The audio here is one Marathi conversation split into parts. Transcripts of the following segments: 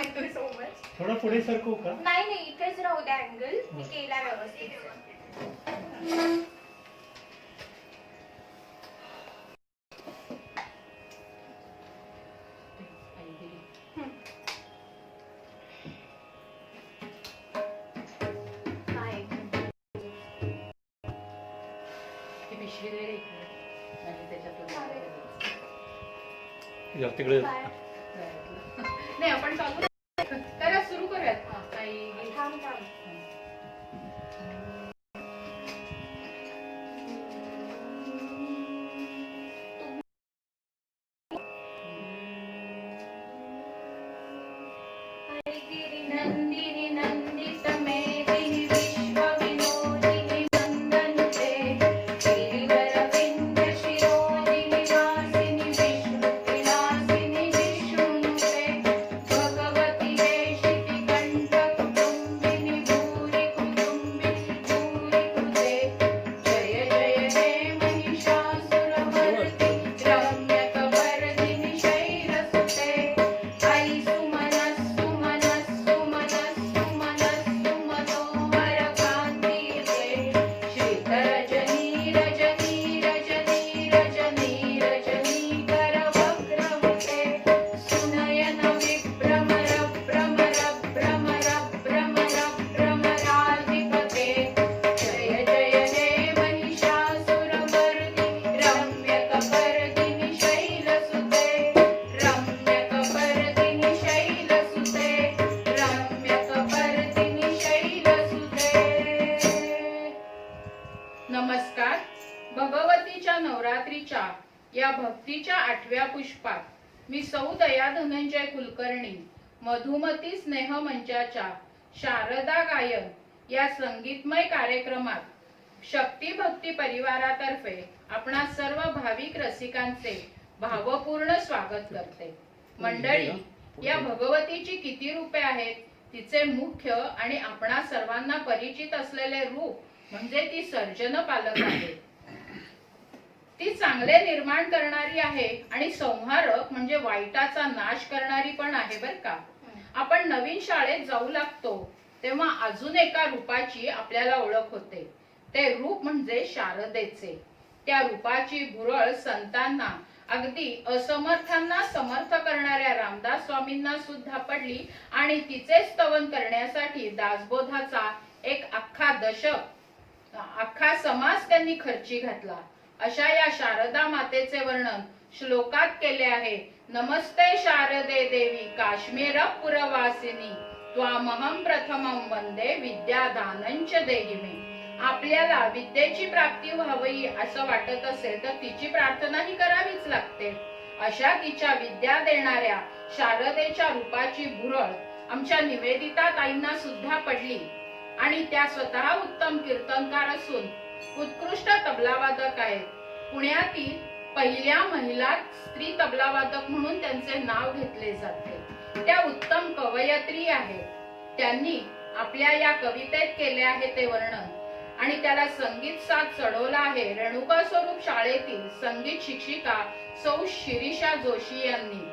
Thank you so much. थोडं पुढे सरकू का? नाही नाही, इथेच राहू द्या अँगल. मी केला व्यवस्थित. तिकडे नाही आपण चालू करा, सुरू करूयात. थांब थांब. हरिगिरी नंदिनी नंदी समेदिनी विश्व विनोदिनी नंदनुते गिरिवर विंध्य शिरोदिनी वासिनी विष्णु विलासिनी विष्णुनुते भगवती वेशिति कंठ कुटुंबिनी भूरि कुटुंबिनी भूरि कृते जय जय हे महिषासुरमर्दिनी रम्यकपर्दिनी शैलसुते आई सुमनस्सु मनस्सु मनस्सु मनस्सु मनोहरकान्तियुते श्रीधरजनी रजनी रजनी रजनी रजनीकरवक्त्रमुते सुनयन विभ्रमर भ्रमर भ्रमर भ्रमर भ्रमराधिपते जय जय हे महिषासुरमर्दिनि रम्यकपर्दिनि शैलसुते रम्यकपर्दिनि शैलसुते रम्यकपर्दिनि शैलसुते. नमस्कार. भगवतीच्या नवरात्रीच्या या भक्तीच्या 8व्या पुष्पात मी सौ दया धनंजय कुलकर्णी मधुमती स्नेह मंचाच्या शारदा गायन या संगीतमय कार्यक्रमात शक्ती भक्ती परिवारातर्फे आपणा सर्व भाविक रसिकांचे भावपूर्ण स्वागत करते. मंडळी, या भगवतीची किती रूपे आहेत? तिचे मुख्य आणि आपणा सर्वांना परिचित असलेले रूप म्हणजे ती सर्जन पालक आहे. ती चांगले निर्माण करणारी आहे आणि संहारक म्हणजे वाईटाचा नाश करणारी पण आहे बर का. आपण नवीन शाळेत जाऊ लागतो तेव्हा अजून एका रूपाची आपल्याला ओळख होते. ते रूप म्हणजे शारदेचे. त्या रूपाची भुरळ संतांना, अगदी असमर्थांना समर्थ करणाऱ्या रामदास स्वामींना सुद्धा पडली आणि तिचे स्तवन करण्यासाठी दासबोधाचा एक अख्खा दशक, अख्खा समाज त्यांनी खर्ची घातला. अशा या शारदा मातेचे वर्णन श्लोकात केले आहे. नमस्ते शारदे देवी काश्मीर पुरवासिनी त्वामहं प्रथमं वंदे विद्यादानंच देहि मे. आपल्याला विद्येची प्राप्ती व्हावी असं वाटत असेल तर तिची प्रार्थना ही करावीच लागते. अशा तिच्या विद्या देणाऱ्या शारदेच्या रूपाची भुरळ आमच्या निवेदिता ताईंना सुद्धा पडली आणि त्या स्वतः उत्तम कीर्तनकार असून उत्कृष्ट तबलावादक आहेत. पुण्यातील पहिल्या महिला स्त्री तबलावादक म्हणून त्यांचे नाव घेतले जाते. त्या उत्तम कवयत्री आहेत. त्यांनी आपल्या या कवितेत केले आहे ते वर्णन आणि त्याला संगीत साथ चढवला आहे रेणुका स्वरूप शाळेतील संगीत शिक्षिका सौ शिरीषा जोशी यांनी.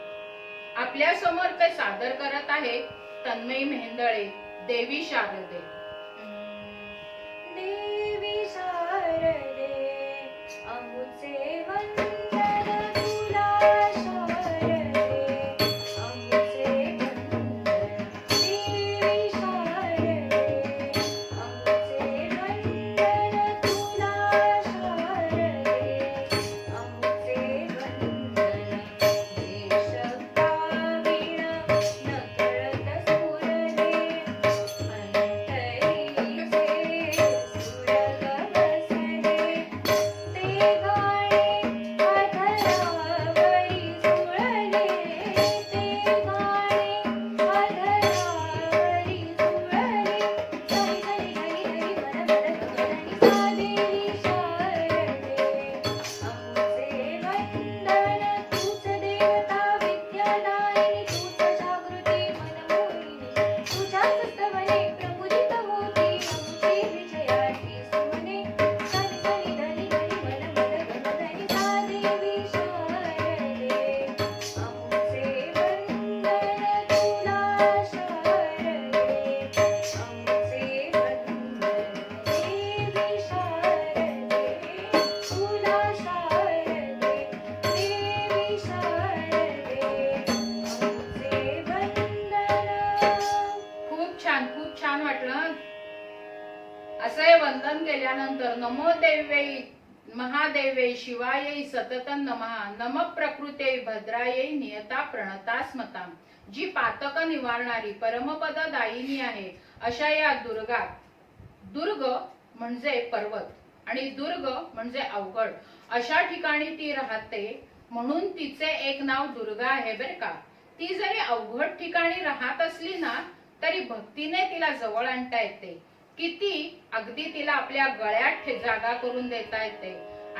आपल्या समोर ते सादर करत आहे तन्मयी मेहेंदळे. देवी शारदे. देवी शारदे अमुचे वंदन तुला शारदे अमुचे वंदन. देवी शारदे अमुचे वंदन तुला शारदे अमुचे वंदन. हे शब्दाविण न कळत सुरले अंतरीचे सुर वंदन केल्यानंतर नमो देव्यै महादेवे शिवायै सततं नमः नम प्रकृते भद्रायै नियता प्रणता स्मताम. जी पातक निवारणारी परमपद दायिनी आहे अशा या दुर्गात, दुर्ग म्हणजे पर्वत आणि दुर्ग म्हणजे अवघड अशा ठिकाणी ती राहते, म्हणून तिचे एक नाव दुर्गा आहे बर का. ती जरी अवघड ठिकाणी राहत असली ना तरी भक्तीने तिला जवळ आणता येते. किती अगदी तिला आपल्या गळ्यात जागा करून देता येते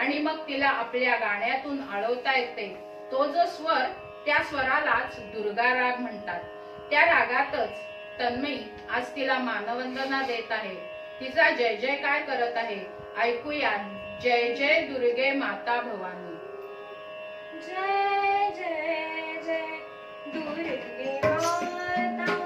आणि मग तिला आपल्या गाण्यातून आळवता येते. तो जो स्वर, त्या स्वरालाच दुर्गा राग म्हणतात. त्या रागातच तन्मयी आज तिला मानवंदना देत आहे, तिचा जय जयकार करत आहे. ऐकूया जय जय दुर्गे माता भवानी. जय जय जय दुर्गे माता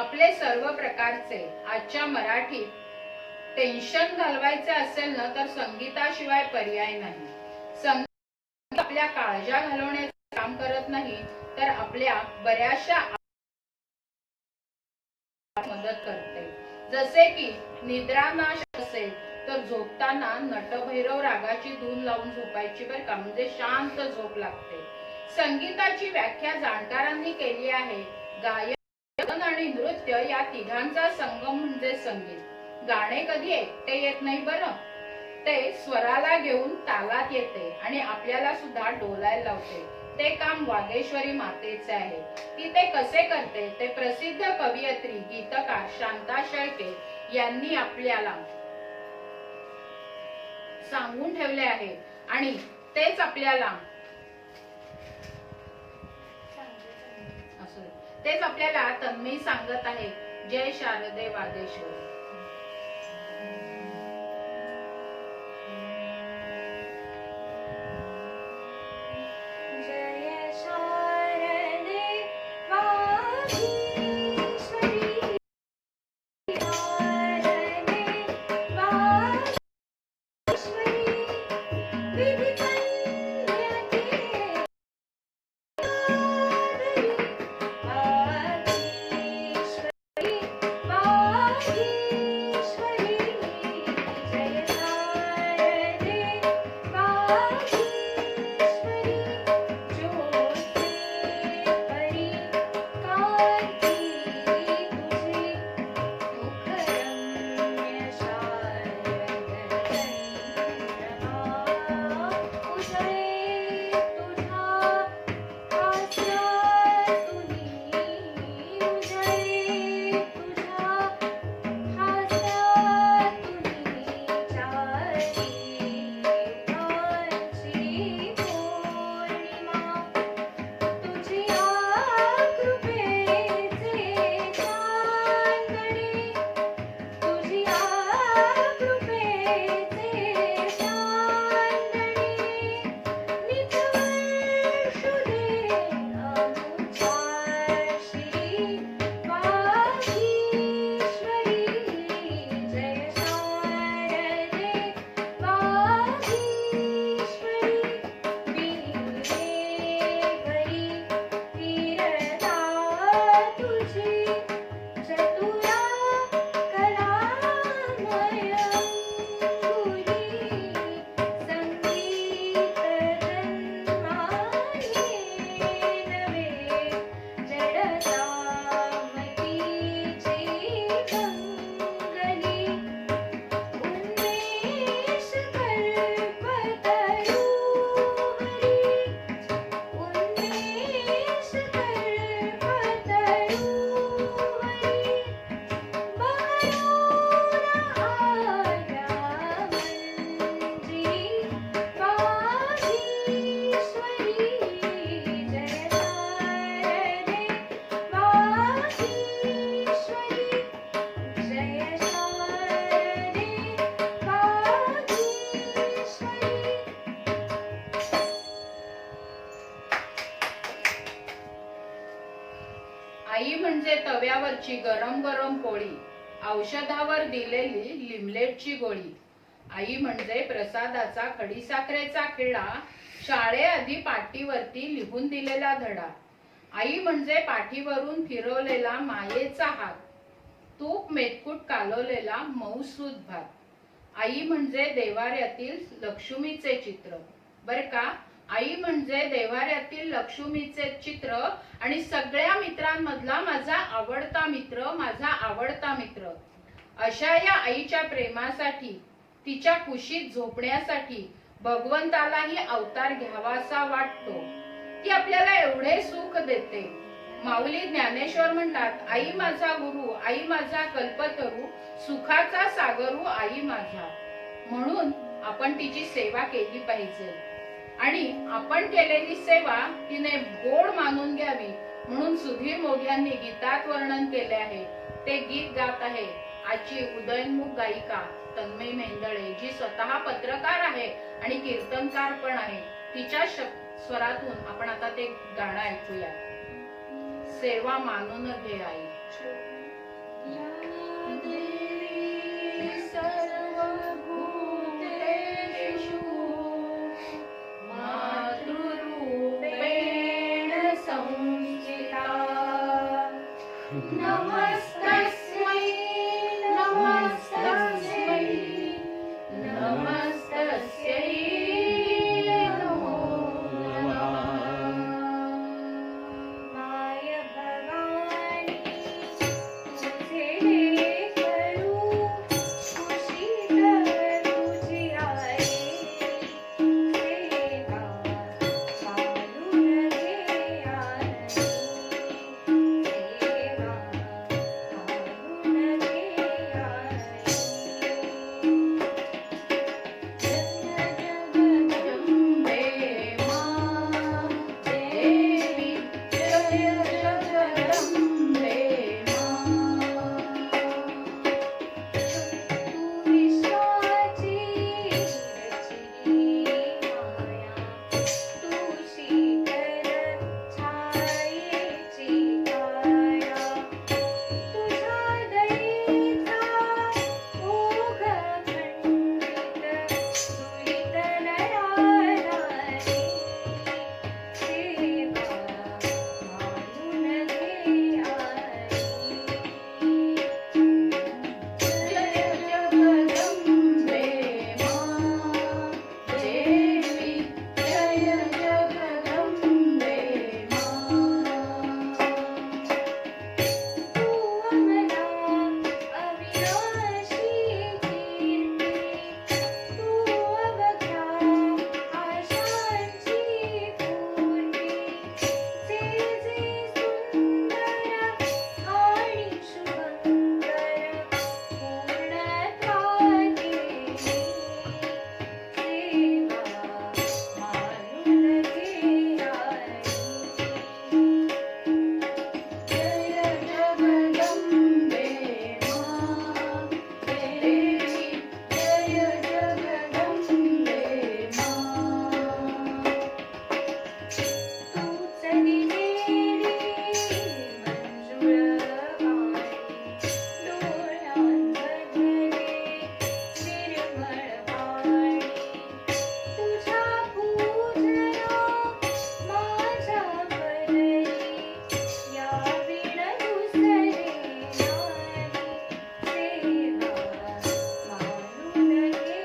आपले सर्व प्रकारचे आजच्या मराठीत टेन्शन घालवायचे असेल ना तर संगीताशिवाय पर्याय नाही. संगीत आपल्या काळजा घालवण्याचे काम करत नाही तर आपल्या बऱ्याचशा मदत करते. जसे की निद्रानाश असेल तर झोपताना नटभैरव रागाची धून लावून झोपायची बर का, म्हणजे शांत झोप लागते. संगीताची व्याख्या जाणकारांनी केली आहे. गायन आणि नृत्य या तिघांचा संगम म्हणजे संगीत. गाणे कधी एकटे येत नाही बरं, ते स्वराला घेऊन तालात येते आणि आपल्याला सुद्धा डोलायला लावते. ते काम वागेश्वरी मातेचे आहे. ती ते कसे करते ते प्रसिद्ध कवयित्री गीतकार शांता शेळके यांनी आपल्याला सांगून ठेवले आहे आणि तेच आपल्याला तेच आपल्याला तन्मयी सांगत आहे. जय शारदे वागेश्वरी. जय शारदे वागेश्वरी शारदे वागेश्वरी विधि कन्यके वागेश्वरी वागेश्वरी आई म्हणजे तव्यावरची गरम गरम पोळी, औषधावर दिलेली लिमलेटची गोळी. आई म्हणजे प्रसादाचा खडीसाखरेचा खिळा, शाळेआधी पाटीवरती लिहून दिलेला धडा. आई म्हणजे पाठीवरून फिरवलेला मायेचा हात, तूप मेतकूट कालवलेला मऊसूद भात. आई म्हणजे देवाऱ्यातील लक्ष्मीचे चित्र. बर का, आई म्हणजे देवाऱ्यातील लक्ष्मीचे चित्र आणि सगळ्या मित्रांमधला माझा आवडता मित्र, माझा आवडता मित्र. अशा या आईच्या प्रेमासाठी, तिच्या कुशीत झोपण्यासाठी भगवंतालाही अवतार घ्यावासा वाटतो. ती आपल्याला एवढे सुख देते. माऊली ज्ञानेश्वर म्हणतात, आई माझा गुरु, आई माझा कल्पतरू, सुखाचा सागरू आई माझा. म्हणून आपण तिची सेवा केली पाहिजे आणि आपण केलेली सेवा तिने गोड मानून घ्यावी. म्हणून सुधीर मोघ्यांनी गीतात वर्णन केले आहे. ते गीत गात आहे आजची उदयनमुख गायिका तन्मयी मेंदळे, जी स्वतः पत्रकार आहे आणि कीर्तनकार पण आहे. तिच्या स्वरातून आपण आता ते गाणं ऐकूया. सेवा मानून घे आई. नमस्तस्मै नमस्तस्मै नमस्तस्यै नमो नमः. माय भवानी तुझे लेकरू, कुशीत तुझी आई, सेवा मानून घे आई, सेवा मानून घे आई. जगदंबे मां देवी, जय जगदंबे मां. तू विश्वाची रचली माया, तू शीतल छायेची काया, तुझ्या दयेचा ओघ खंडित सुरित नयना रे, सेवा मानून घे आई. जय जगदंबे मां देवी, जय जगदंबे मां. तू अमला अविनाशी कीर्ती, तू अवघ्या आशांची पूर्ती, जे जे सुंदर आणि शुभंकर पूर्णत्वा केली, सेवा मानून घे आई. जय जगदंबे मां देवी, जय जगदंबे मां. तूच दिलेली मंजुळ वाणी, डोळ्यांमधले निर्मळ पाणी, तुझ्या पूजना माझ्या वरली, या विण दुसरे नाही, सेवा मानून घे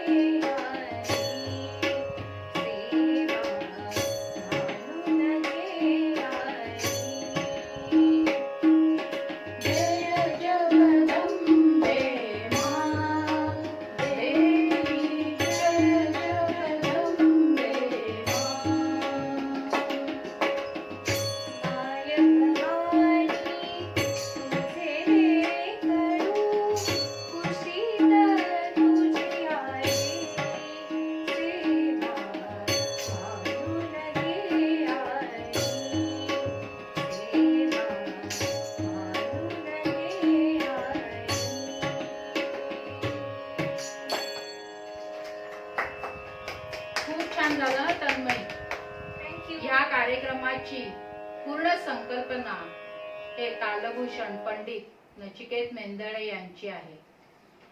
आई, सेवा मानून घे आई. जय जगदंबे मां देवी, जय जगदंबे मां. माय भवानी तुझे लेकरू, कुशीत तुझी आई, सेवा मानून घे आई, सेवा मानून घे आई. खूप छान झालं तन्मय. थँक्यू. या कार्यक्रमाची पूर्ण संकल्पना हे तालभूषण पंडित नचिकेत मेंदळे यांची आहे.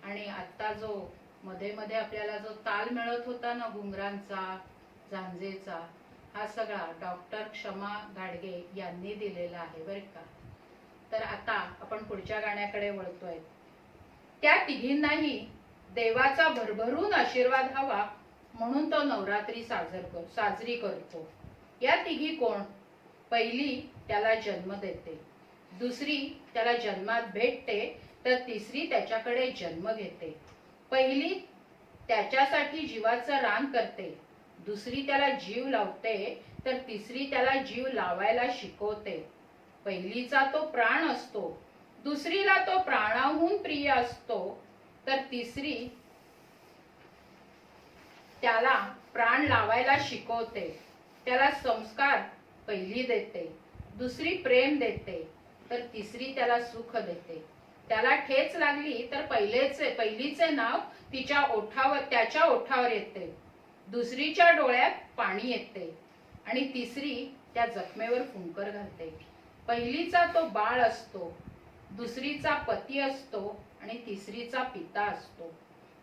आणि आता जो मध्ये मध्ये आपल्याला जो ताल मिळत होता ना घुंगरांचा, झांजेचा, हा सगळा डॉक्टर क्षमा गाडगे यांनी दिलेला आहे बरं का. तर आता आपण पुढच्या गाण्याकडे वळतोय. त्या तिघींनाही देवाचा भरभरून आशीर्वाद हवा म्हणून तो नवरात्री साजरी करतो. या तिघी कोण? पहिली त्याला जन्म देते, दुसरी त्याला जन्मात भेटते, तर तिसरी त्याच्याकडे जन्म घेते. पहिली त्याच्यासाठी जीवाचं रान करते, दुसरी त्याला जीव लावते, तर तिसरी त्याला जीव लावायला शिकवते. पहिलीचा तो प्राण असतो, दुसरीला तो प्राणाहून प्रिय असतो, तर तिसरी त्याला प्राण लावायला शिकवते. त्याला संस्कार पहिली देते, दुसरी प्रेम देते, तर तिसरी त्याला सुख देते. त्याला ठेच लागली तर पहिलीचे नाव त्याच्या ओठावर येते, दुसरीच्या डोळ्यात पाणी येते आणि तिसरी त्या जखमेवर फुंकर घालते. पहिलीचा तो बाळ असतो, दुसरीचा पती असतो आणि तिसरीचा पिता असतो.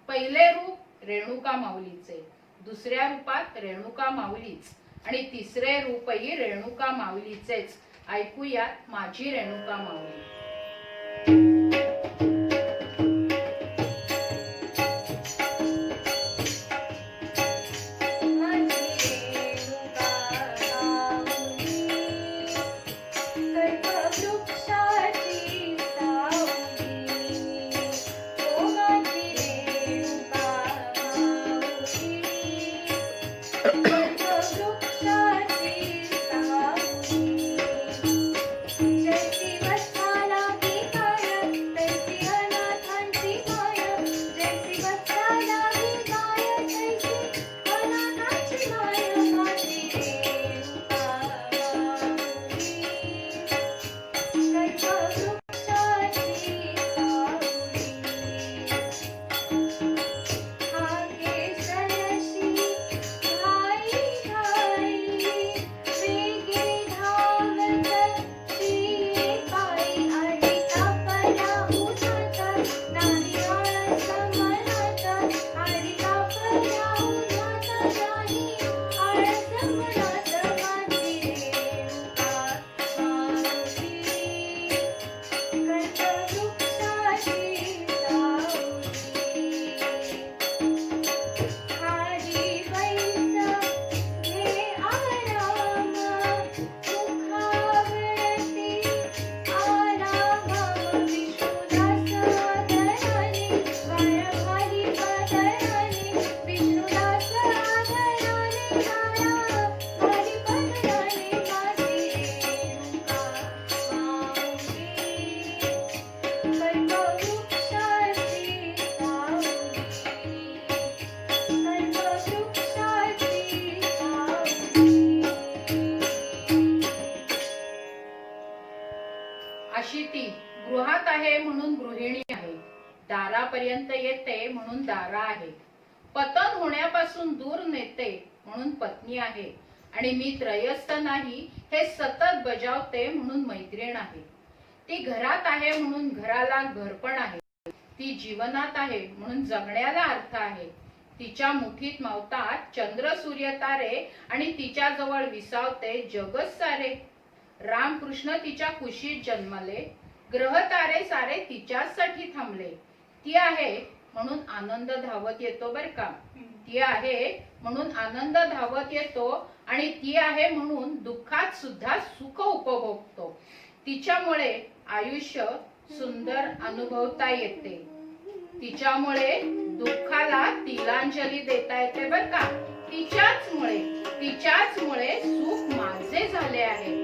पहिले रूप रेणुका माऊलीचे, दुसऱ्या रूपात रेणुका माऊलीच आणि तिसरे रूपही रेणुका माऊलीचेच. ऐकूयात माझी रेणुका माऊली. अशी ती गृहात आहे म्हणून गृहिणी आहे, दारापर्यंत येते म्हणून दारा आहे, पतन होण्यापासून दूर नेते म्हणून पत्नी आहे आणि मी त्रयस्थ नाही हे सतत बजावते म्हणून मैत्रीण आहे. ती घरात आहे म्हणून घराला घरपण आहे, ती जीवनात आहे म्हणून जगण्याला अर्थ आहे. तिच्या मुठीत मावतात चंद्र सूर्य तारे आणि तिच्या जवळ विसावते जगच सारे. रामकृष्ण तिच्या कुशीत जन्मले, ग्रह तारे सारे तिच्यासाठी थांबले. ती आहे म्हणून आनंद धावत येतो बर का. ती आहे म्हणून आनंद धावत येतो आणि ती आहे म्हणून दुःखात सुद्धा सुख उपभोगतो. तिच्यामुळे आयुष्य सुंदर अनुभवता येते, तिच्यामुळे दुःखाला तिलांजली देता येते बर का. तिच्याचमुळे सुख माझे झाले आहे.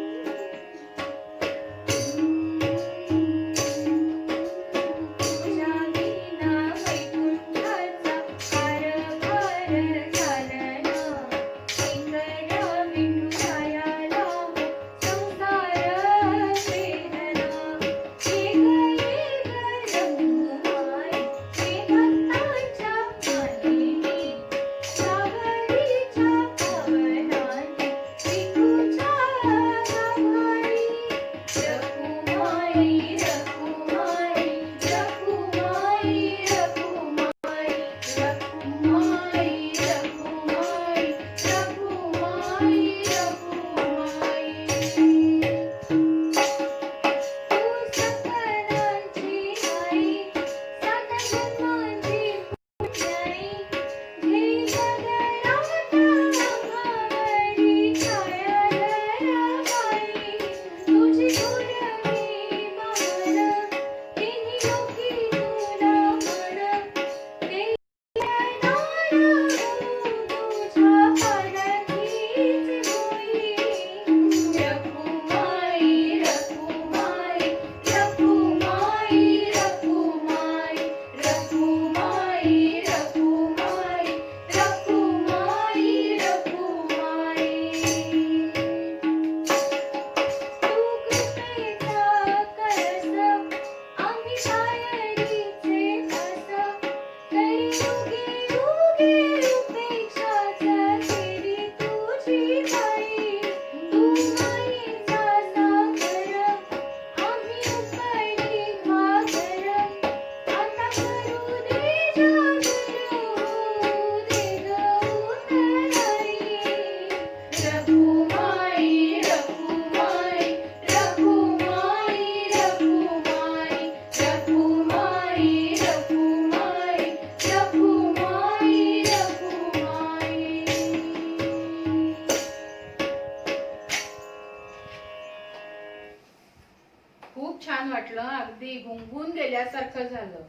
खूप छान वाटलं. अगदी गुंगून गेल्यासारखं झालं.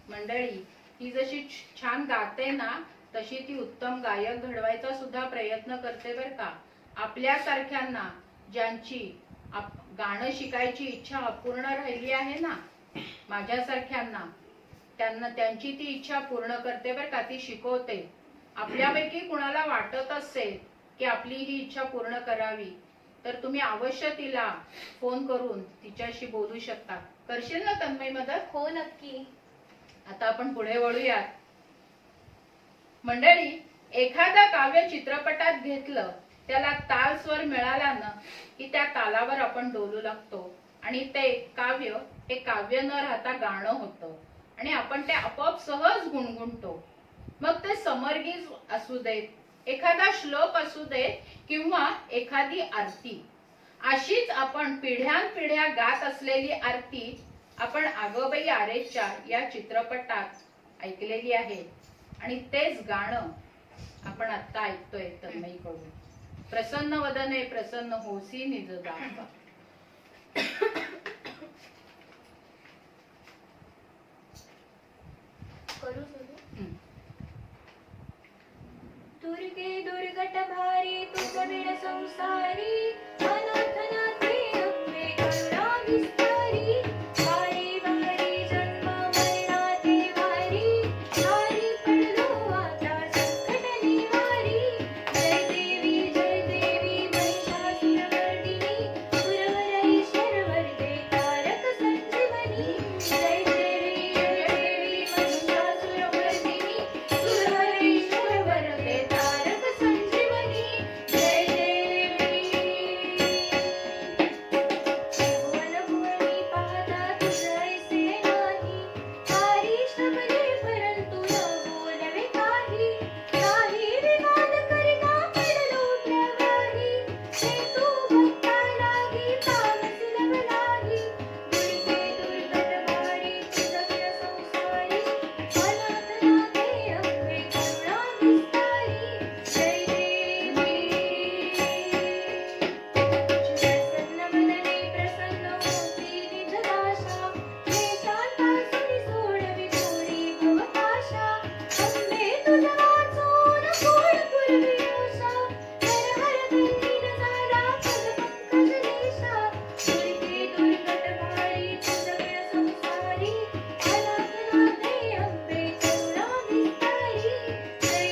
मंडळी, ही जशी छान गाते ना, तशी ती उत्तम गायक घडवायचा सुद्धा प्रयत्न करते बर का. आपल्यासारख्यांना ज्यांची गाणं शिकायची इच्छा अपूर्ण राहिली आहे ना, माझ्यासारख्यांना, त्यांना त्यांची ती इच्छा पूर्ण करते बर का. ती शिकवते. आपल्यापैकी कुणाला वाटत असेल की आपली ही इच्छा पूर्ण करावी, तर तुम्ही अवश्य तिला फोन करून तिच्याशी बोलू शकता. करशील ना तन्मय मदत? हो नक्की. आता आपण पुढे वळूयात. मंडळी, एखादा काव्य चित्रपटात घेतलं, त्याला ताल स्वर मिळाला ना की त्या तालावर आपण डोलू लागतो आणि ते काव्य हे काव्य न राहता गाणं होतं आणि आपण ते आपोआप सहज गुणगुणतो. मग ते समरगीत असू देत, एखादा श्लोक असू दे किंवा एखादी आरती. अशीच आपण पिढ्यानपिढ्या गात असलेली आरती आपण आगोबाई आरेच्या या चित्रपटात ऐकलेली आहे आणि तेच गाणं आपण आता ऐकतोय तन्मयीकडून. प्रसन्न वदने प्रसन्न होसी निज दासा. करू सुरू. दुर्गे दुर्गट भारी तुझ बिन संसारी, अनाथनाथे अंबे करुणा विस्तारी. वारी वारी जन्म मरणाते वारी, वारी पडलो आता संकट निवारी. जय देवी महिषासुरमर्दिनी, सुरवरईश्वर वरदे तारक संजीवनी. जय देवी महिषासुरमर्दिनी, सुरवरईश्वर वरदे तारक संजीवनी. जय देवी. भुवन भुवनी पाहता तुझ ऐसे नाही, वारी शबरी परंतु न बोलवे काही. नाही विवाद करिता पडलो प्रवाही, हेतू भक्ता लागी तामसी लवलाही. दुर्गे दुर्गट भारी तुझ बिन संसारी, अनाथनाथे अंबे करुणा विस्तारी. जय देवी. प्रसन्न मनने प्रसन्न होसी निज दासा, क्लेशांपासून सोडवी थोडी भवपाशा. अंबे तुझ वाचून कोण पुरवी आशा, हर हर धन्य झाला पद पंकज देशा. दुर्गे दुर्गट भारी तुझ बिन संसारी, अनाथनाथे अंबे करुणा विस्तारी. जय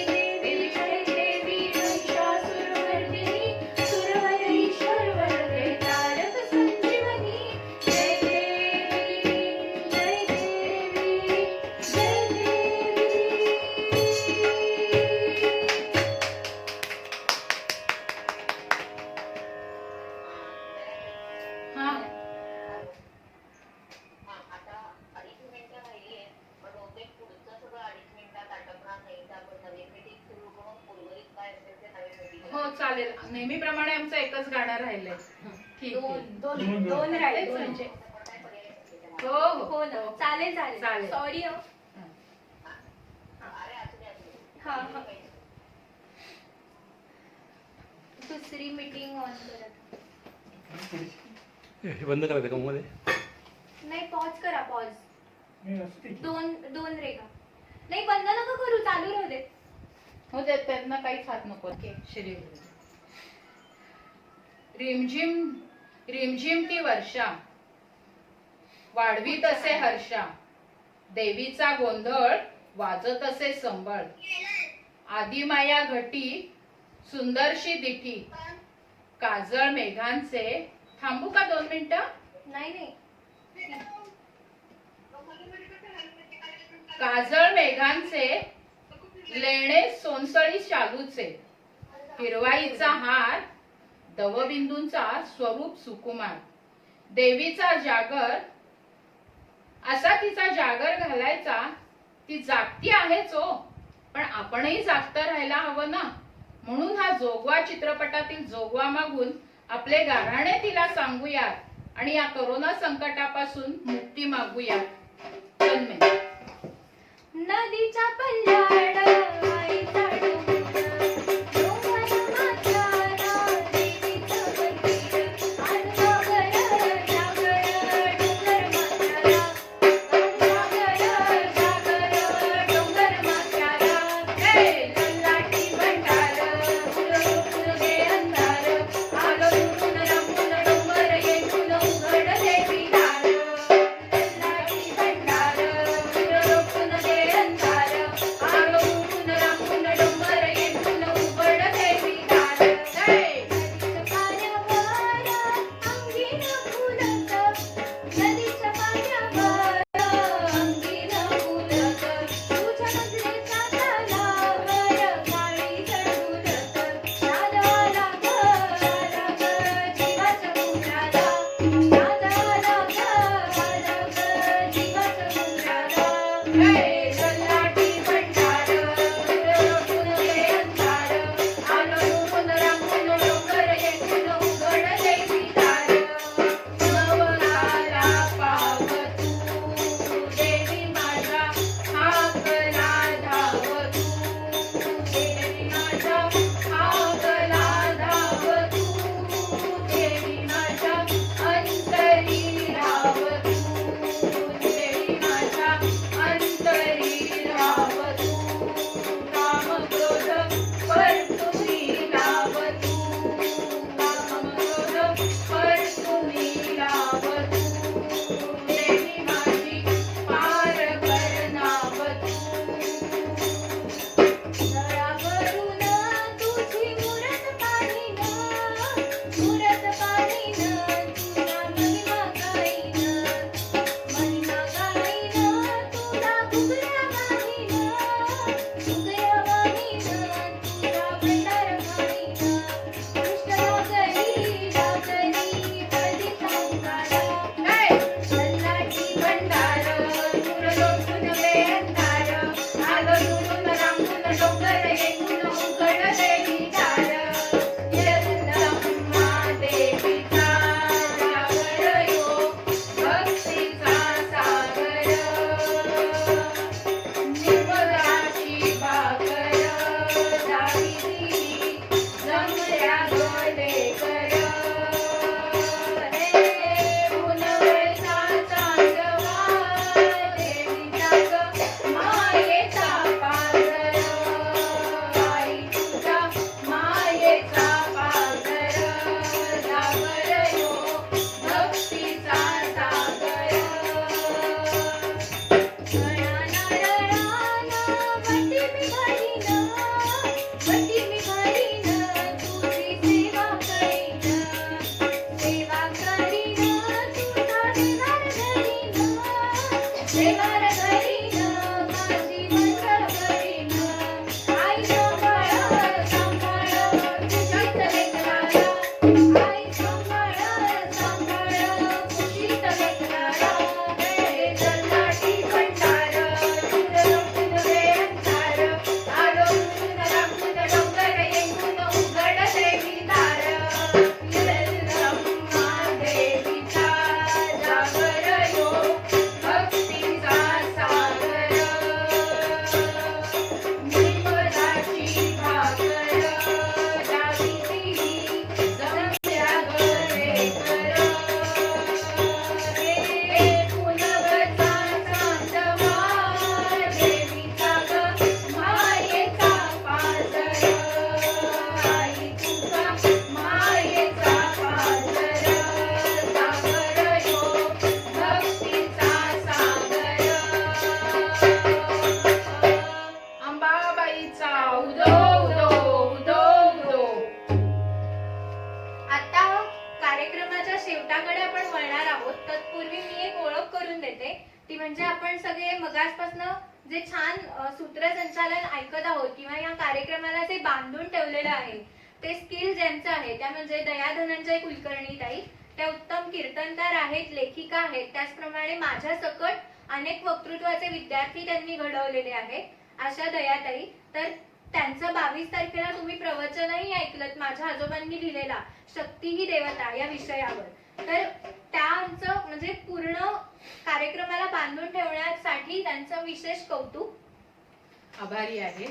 देवी महिषासुरमर्दिनी, सुरवरईश्वर वरदे तारक संजीवनी. जय देवी. जय देवी. जय देवी. हा, आता 2.5 मिनिटं राहिलीये, पण बहुतेक पुढचं सगळं 2.5 मिनिटात आटपणार नाही. तर आपण नवीन मीटिंग सुरू करून उर्वरित काय असेल ते नवीन मीटिंग. हो चालेल. नेहमीप्रमाणे आमचं एकच गाणं राहिलंय. ठीक आहे. दोन राहिले. तेच म्हणजे. काय पर्याय नसते तेव्हा. हो हो हो ना. चालेल चालेल. चालेल. सॉरी हो. अरे असू दे, असू दे. हा हा. दुसरी मीटिंग ऑन करत. हे बंद करायचं का मध्ये? नाही, पॉज करा. पॉज. दोन रेगा. नाही, बंद नका करू, चालू राहू दे. हो दे, त्यांना काहीच हात नको. श्री गुरु. रिमझिम रिमझिम ती वर्षा, वाढवीत असे हर्षा. देवीचा गोंधळ वाजत असे संबळ. आदिमाया घटी सुंदरशी दिठी. काजळ मेघांचे. थांबू का 2 मिनिटं? नाही नाही. काजळ मेघांचे लेणे सोनसळी शालूचे. हिरवाईचा हार दवबिंदूंचा स्वरूप सुकुमार. देवीचा जागर असा तिचा जागर घालायचा. ती जागती आहेच हो, पण आपणही जागतं राहायला हवं ना. म्हणून हा जोगवा चित्रपटातील जोगवा मागून आपले गाऱ्हाणे तिला सांगूयात आणि या कोरोना संकटापासून मुक्ती मागूयात. तन्मय. नदीच्या पल्ल्याड आईचा डोंगर, डोंगरामाथ्याला देवीचं मंदिर. आज जागर जागर कार्यक्रमाच्या शेवटाकडे आपण वळणार आहोत. तत्पूर्वी मी एक ओळख करून देते. ती म्हणजे आपण सगळे मगासपासून जे छान सूत्रसंचालन ऐकत आहोत किंवा या कार्यक्रमाला जे बांधून ठेवलेलं आहे ते स्किल ज्यांचं आहे त्या म्हणजे दया धनंजय कुलकर्णी ताई. त्या उत्तम कीर्तनकार आहेत, लेखिका आहेत. त्याचप्रमाणे माझ्या सकट अनेक वक्तृत्वाचे विद्यार्थी त्यांनी घडवलेले आहेत अशा दयाताई. तर त्यांचं 22 तारखेला तुम्ही प्रवचनही ऐकलत माझ्या आजोबांनी लिहिलेला शक्ती ही देवता या विषयावर. तर त्यांचं म्हणजे पूर्ण कार्यक्रमाला बांधून ठेवण्यासाठी त्यांचं विशेष कौतुक. आभारी आहे.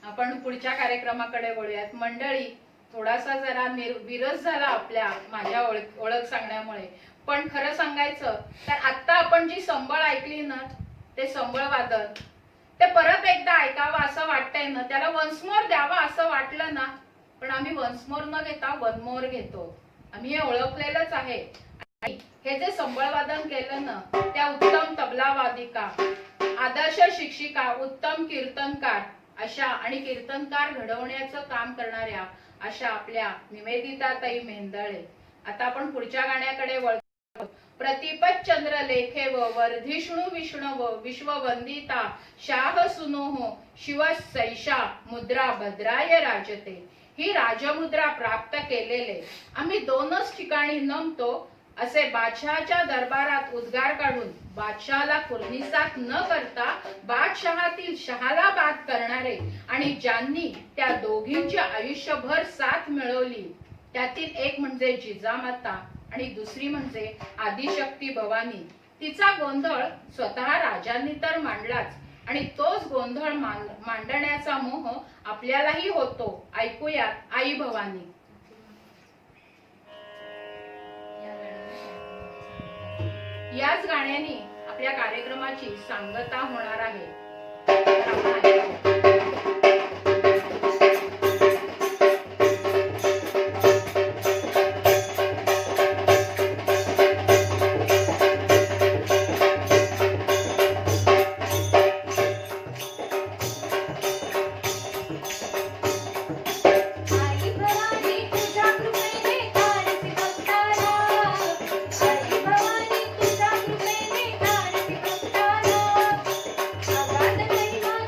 आपण पुढच्या कार्यक्रमाकडे वळूयात. मंडळी, थोडासा जरा विरस झाला माझ्या ओळख सांगण्यामुळे, पण खरं सांगायचं तर आता आपण जी संबळ ऐकली ना ते संबळ वादन ते परत एकदा ऐकावं असं वाटतंय ना, त्याला वन्स मोर द्यावा असं वाटलं ना, पण आम्ही वन्स मोर न घेता वन मोर घेतो. आम्ही हे ओळखलेलंच आहे. आणि हे जे संबळ वादन केलं ना त्या उत्तम तबला वादिका, आदर्श शिक्षिका, उत्तम कीर्तनकार अशा आणि कीर्तनकार घडवण्याचं काम करणाऱ्या अशा आपल्या निवेदिताताई मेंदळे. आता आपण पुढच्या गाण्याकडे वळतो. प्रतिपत चंद्र लेखेव वर्धिष्णू विष्णव विश्ववंदिता शाह सुनोह शिव सैषा मुद्रा भद्राय राजते. ही राजमुद्रा प्राप्त केलेले आम्ही 2च ठिकाणी नमतो असे बादशहाच्या दरबारात उद्गार काढून बादशहाला कुर्निसात न करता बादशहातील शहाला बाद करणारे आणि ज्यांनी त्या दोघींची आयुष्यभर साथ मिळवली त्यातील एक म्हणजे जिजामाता आणि दुसरी म्हणजे आदिशक्ती भवानी. तिचा गोंधळ स्वतः राजांनी तर मांडलाच आणि तोच गोंधळ मांडण्याचा मोह आपल्यालाही होतो. ऐकूयात आई भवानी. याच गाण्याने आपल्या कार्यक्रमाची सांगता होणार आहे. तर आपण ऐकूया.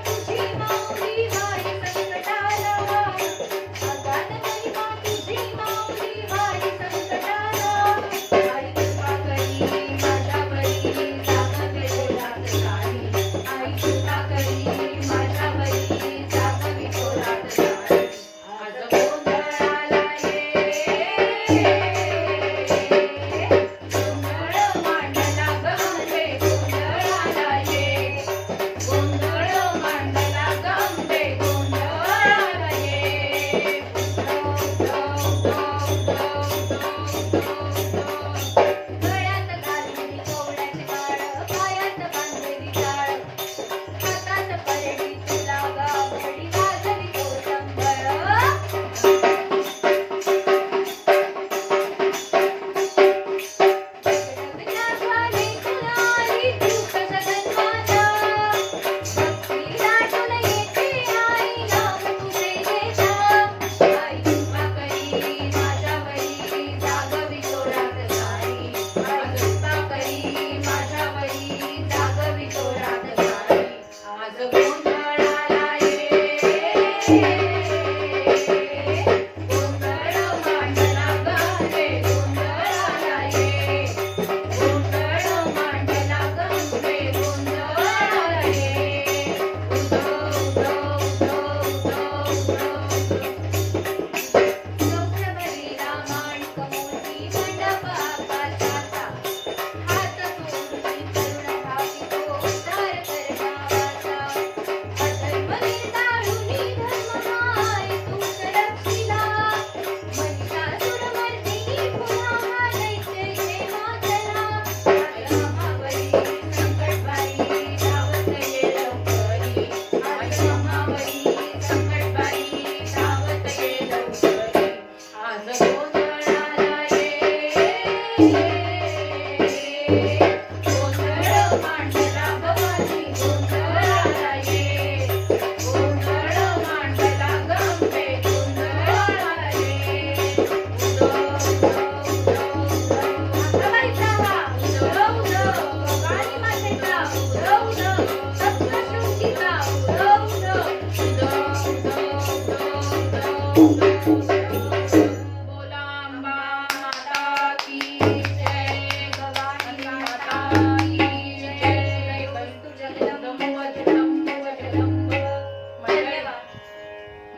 तुझी माऊली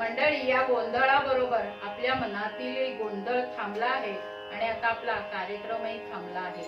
मंडळी, या गोंधळाबरोबर आपल्या मनातील गोंधळ थांबला आहे आणि आता आपला कार्यक्रमही थांबला आहे.